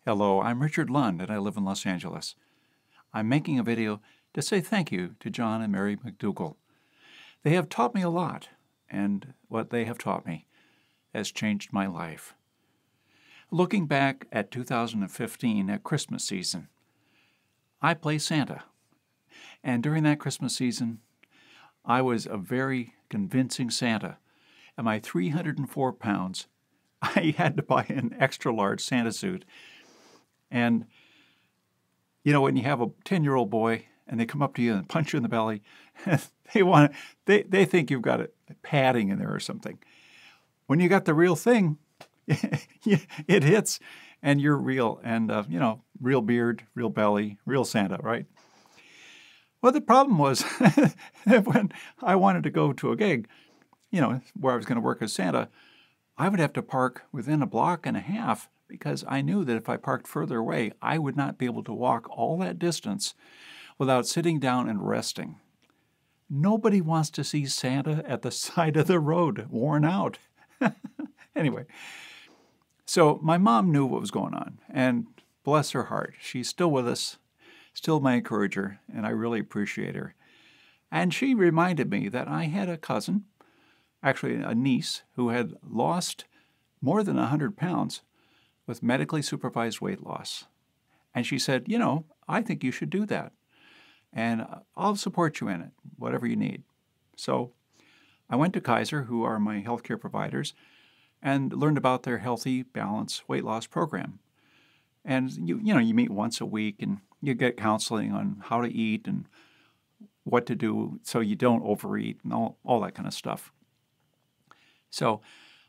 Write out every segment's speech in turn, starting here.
Hello, I'm Richard Lund and I live in Los Angeles. I'm making a video to say thank you to John and Mary McDougall. They have taught me a lot, and what they have taught me has changed my life. Looking back at 2015 at Christmas season, I play Santa. And during that Christmas season, I was a very convincing Santa. At my 304 pounds, I had to buy an extra large Santa suit. And, when you have a 10-year-old boy and they come up to you and punch you in the belly, they think you've got a padding in there or something. When you got the real thing, it hits and you're real. And, real beard, real belly, real Santa, right? Well, the problem was when I wanted to go to a gig, where I was going to work as Santa, I would have to park within a block and a half because I knew that if I parked further away, I would not be able to walk all that distance without sitting down and resting. Nobody wants to see Santa at the side of the road, worn out. Anyway, so my mom knew what was going on, and bless her heart, she's still with us, still my encourager, and I really appreciate her. And she reminded me that I had a cousin, actually a niece, who had lost more than 100 pounds with medically supervised weight loss. And she said, I think you should do that. And I'll support you in it, whatever you need. So I went to Kaiser, who are my healthcare providers, and learned about their Healthy Balance weight loss program. And you meet once a week and you get counseling on how to eat and what to do so you don't overeat and all that kind of stuff. So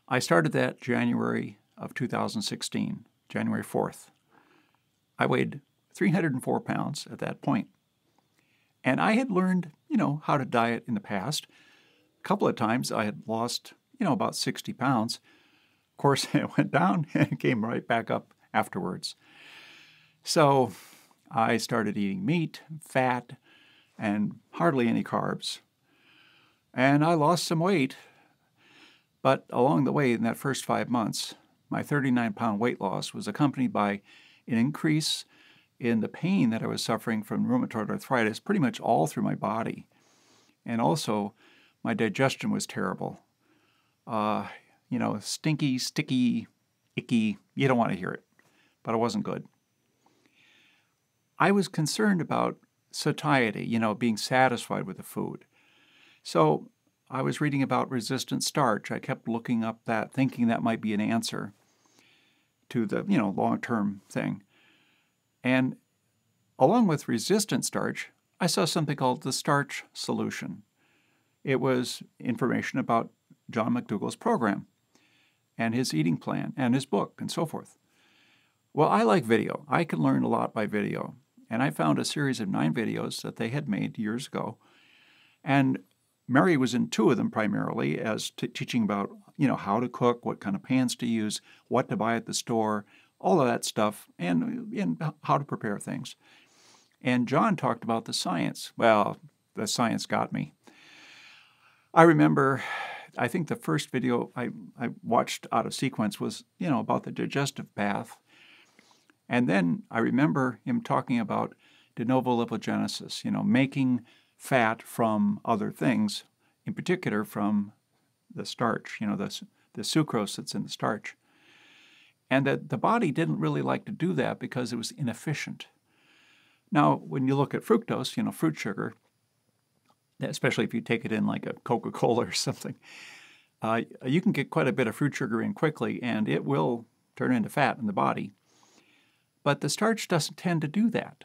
I started that January of 2016, January 4th. I weighed 304 pounds at that point. And I had learned, how to diet in the past. A couple of times I had lost, about 60 pounds. Of course, it went down and came right back up afterwards. So I started eating meat, fat, and hardly any carbs. And I lost some weight. But along the way, in that first 5 months, my 39-pound weight loss was accompanied by an increase in the pain that I was suffering from rheumatoid arthritis pretty much all through my body. And also, my digestion was terrible. Stinky, sticky, icky. You don't want to hear it, but it wasn't good. I was concerned about satiety, being satisfied with the food. So I was reading about resistant starch. I kept looking up that, thinking that might be an answer to the, long-term thing. And along with resistant starch, I saw something called the Starch Solution. It was information about John McDougall's program and his eating plan and his book and so forth. Well, I like video. I can learn a lot by video. And I found a series of 9 videos that they had made years ago. And Mary was in 2 of them primarily as teaching about, how to cook, what kind of pans to use, what to buy at the store, all of that stuff, and how to prepare things. And John talked about the science. Well, the science got me. I remember, I think the first video I watched out of sequence was, about the digestive path. And then I remember him talking about de novo lipogenesis, making fat from other things, in particular from the starch, the sucrose that's in the starch. And that the body didn't really like to do that because it was inefficient. Now, when you look at fructose, fruit sugar, especially if you take it in like a Coca-Cola or something, you can get quite a bit of fruit sugar in quickly and it will turn into fat in the body. But the starch doesn't tend to do that.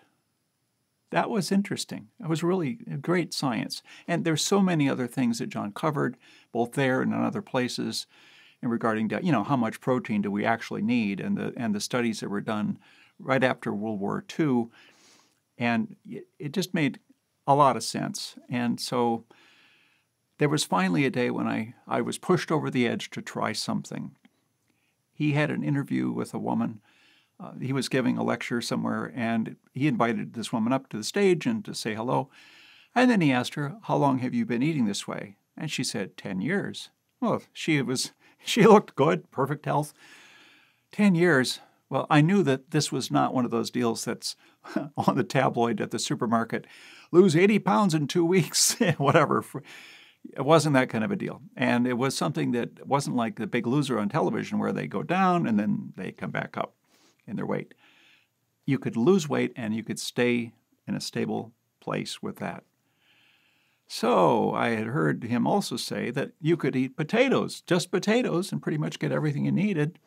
That was interesting. It was really great science. And there's so many other things that John covered, both there and in other places, in regarding to, how much protein do we actually need, and the studies that were done right after World War II. And it just made a lot of sense. And so there was finally a day when I was pushed over the edge to try something. He had an interview with a woman. He was giving a lecture somewhere, and he invited this woman up to the stage and to say hello. And then he asked her, how long have you been eating this way? And she said, 10 years. Well, she looked good, perfect health. 10 years, Well, I knew that this was not one of those deals that's on the tabloid at the supermarket. Lose 80 pounds in 2 weeks, whatever. It wasn't that kind of a deal. And it was something that wasn't like The Big Loser on television where they go down and then they come back up in their weight. You could lose weight and you could stay in a stable place with that. So I had heard him also say that you could eat potatoes, just potatoes, and pretty much get everything you needed.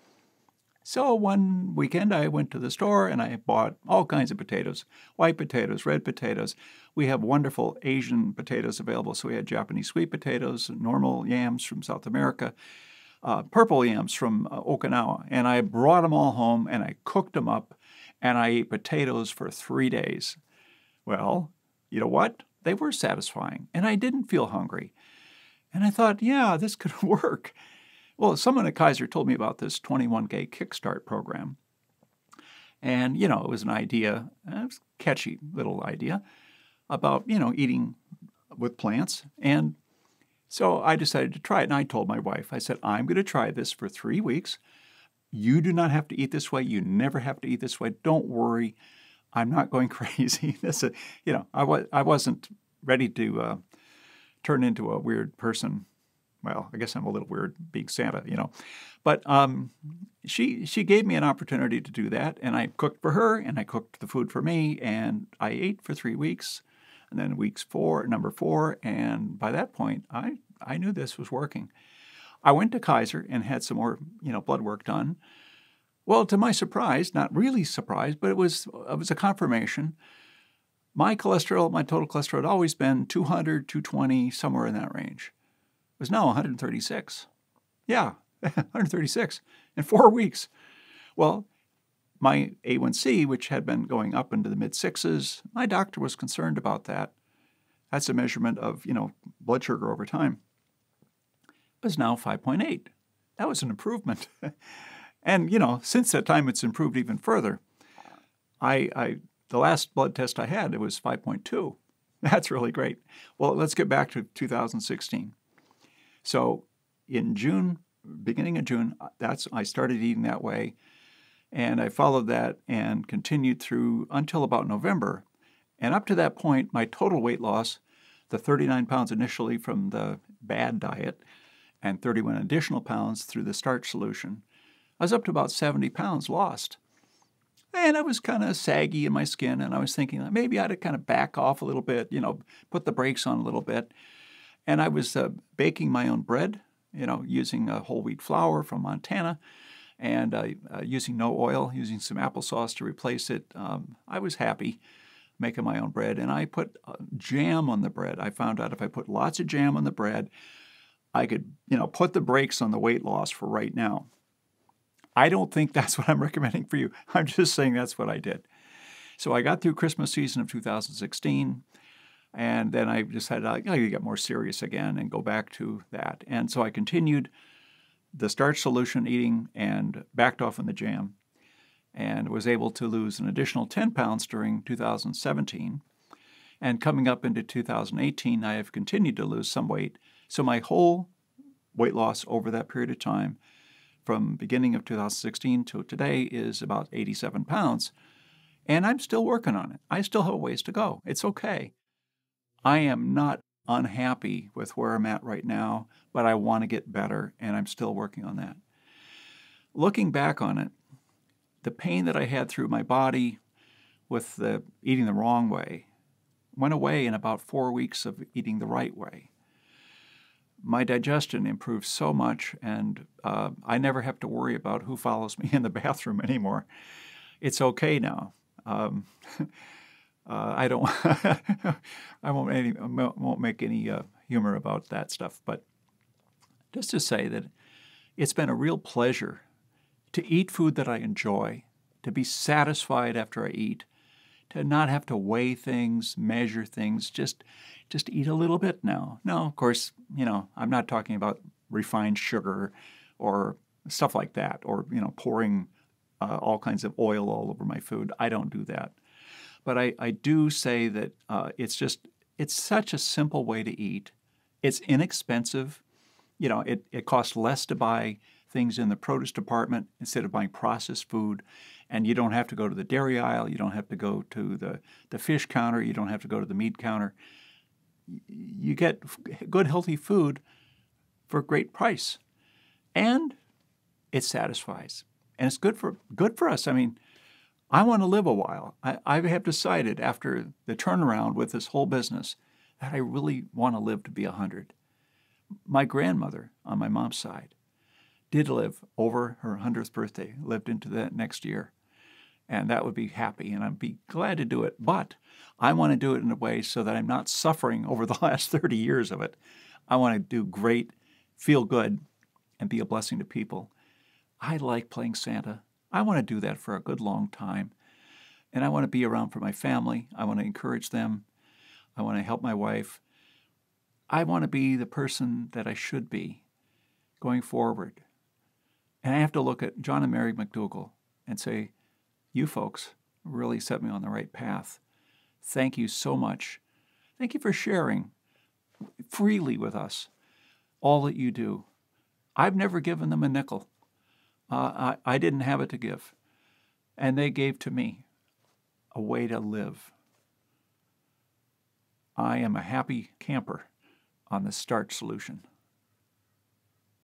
So one weekend I went to the store and I bought all kinds of potatoes, white potatoes, red potatoes. We have wonderful Asian potatoes available. So we had Japanese sweet potatoes, normal yams from South America, purple yams from Okinawa. And I brought them all home and I cooked them up and I ate potatoes for 3 days. Well, you know what? They were satisfying and I didn't feel hungry. And I thought, yeah, this could work. Well, someone at Kaiser told me about this 21-day Kickstart program. And, it was an idea, it was a catchy little idea about, eating with plants. And so I decided to try it. And I told my wife, I said, I'm going to try this for 3 weeks. You do not have to eat this way. You never have to eat this way. Don't worry. I'm not going crazy. I wasn't ready to turn into a weird person. Well, I guess I'm a little weird being Santa, But she gave me an opportunity to do that, and I cooked for her, and I cooked the food for me, and I ate for 3 weeks, and then number 4, and by that point, I knew this was working. I went to Kaiser and had some more, blood work done. Well, to my surprise, not really surprised, but it was a confirmation. My total cholesterol had always been 200, 220, somewhere in that range. It was now 136. Yeah, 136 in 4 weeks. Well, my A1C, which had been going up into the mid-6s, my doctor was concerned about that. That's a measurement of, blood sugar over time. It was now 5.8. That was an improvement. And, since that time, it's improved even further. The last blood test I had, it was 5.2. That's really great. Well, let's get back to 2016. So in June, beginning of June, I started eating that way, and I followed that and continued through until about November. And up to that point, my total weight loss, the 39 pounds initially from the bad diet and 31 additional pounds through the Starch Solution, I was up to about 70 pounds lost. And I was kind of saggy in my skin, and I was thinking that maybe I ought to kind of back off a little bit, put the brakes on a little bit. And I was baking my own bread, using whole wheat flour from Montana and using no oil, using some applesauce to replace it. I was happy making my own bread, and I put jam on the bread. I found out if I put lots of jam on the bread, I could, put the brakes on the weight loss for right now. I don't think that's what I'm recommending for you. I'm just saying that's what I did. So I got through Christmas season of 2016. And then I decided I got to get more serious again and go back to that. And so I continued the Starch Solution eating and backed off on the jam and was able to lose an additional 10 pounds during 2017. And coming up into 2018, I have continued to lose some weight. So my whole weight loss over that period of time, from beginning of 2016 to today, is about 87 pounds. And I'm still working on it. I still have a ways to go. It's okay. I am not unhappy with where I'm at right now, but I want to get better, and I'm still working on that. Looking back on it, the pain that I had through my body with the eating the wrong way went away in about 4 weeks of eating the right way. My digestion improved so much, and I never have to worry about who follows me in the bathroom anymore. It's okay now. I don't. I won't make any humor about that stuff, but just to say that it's been a real pleasure to eat food that I enjoy, to be satisfied after I eat, to not have to weigh things, measure things, just eat a little bit now. Now, of course, I'm not talking about refined sugar or stuff like that, or pouring all kinds of oil all over my food. I don't do that. But I do say that it's such a simple way to eat. It's inexpensive. It costs less to buy things in the produce department instead of buying processed food. And you don't have to go to the dairy aisle. You don't have to go to the fish counter. You don't have to go to the meat counter. You get good, healthy food for a great price. And it satisfies. And it's good for us. I mean, I want to live a while. I have decided after the turnaround with this whole business that I really want to live to be 100. My grandmother on my mom's side did live over her 100th birthday, lived into that next year. And that would be happy, and I'd be glad to do it. But I want to do it in a way so that I'm not suffering over the last 30 years of it. I want to do great, feel good, and be a blessing to people. I like playing Santa. I want to do that for a good long time. And I want to be around for my family. I want to encourage them. I want to help my wife. I want to be the person that I should be going forward. And I have to look at John and Mary McDougall and say, you folks really set me on the right path. Thank you so much. Thank you for sharing freely with us all that you do. I've never given them a nickel. I didn't have it to give. And they gave to me a way to live. I am a happy camper on the Starch Solution.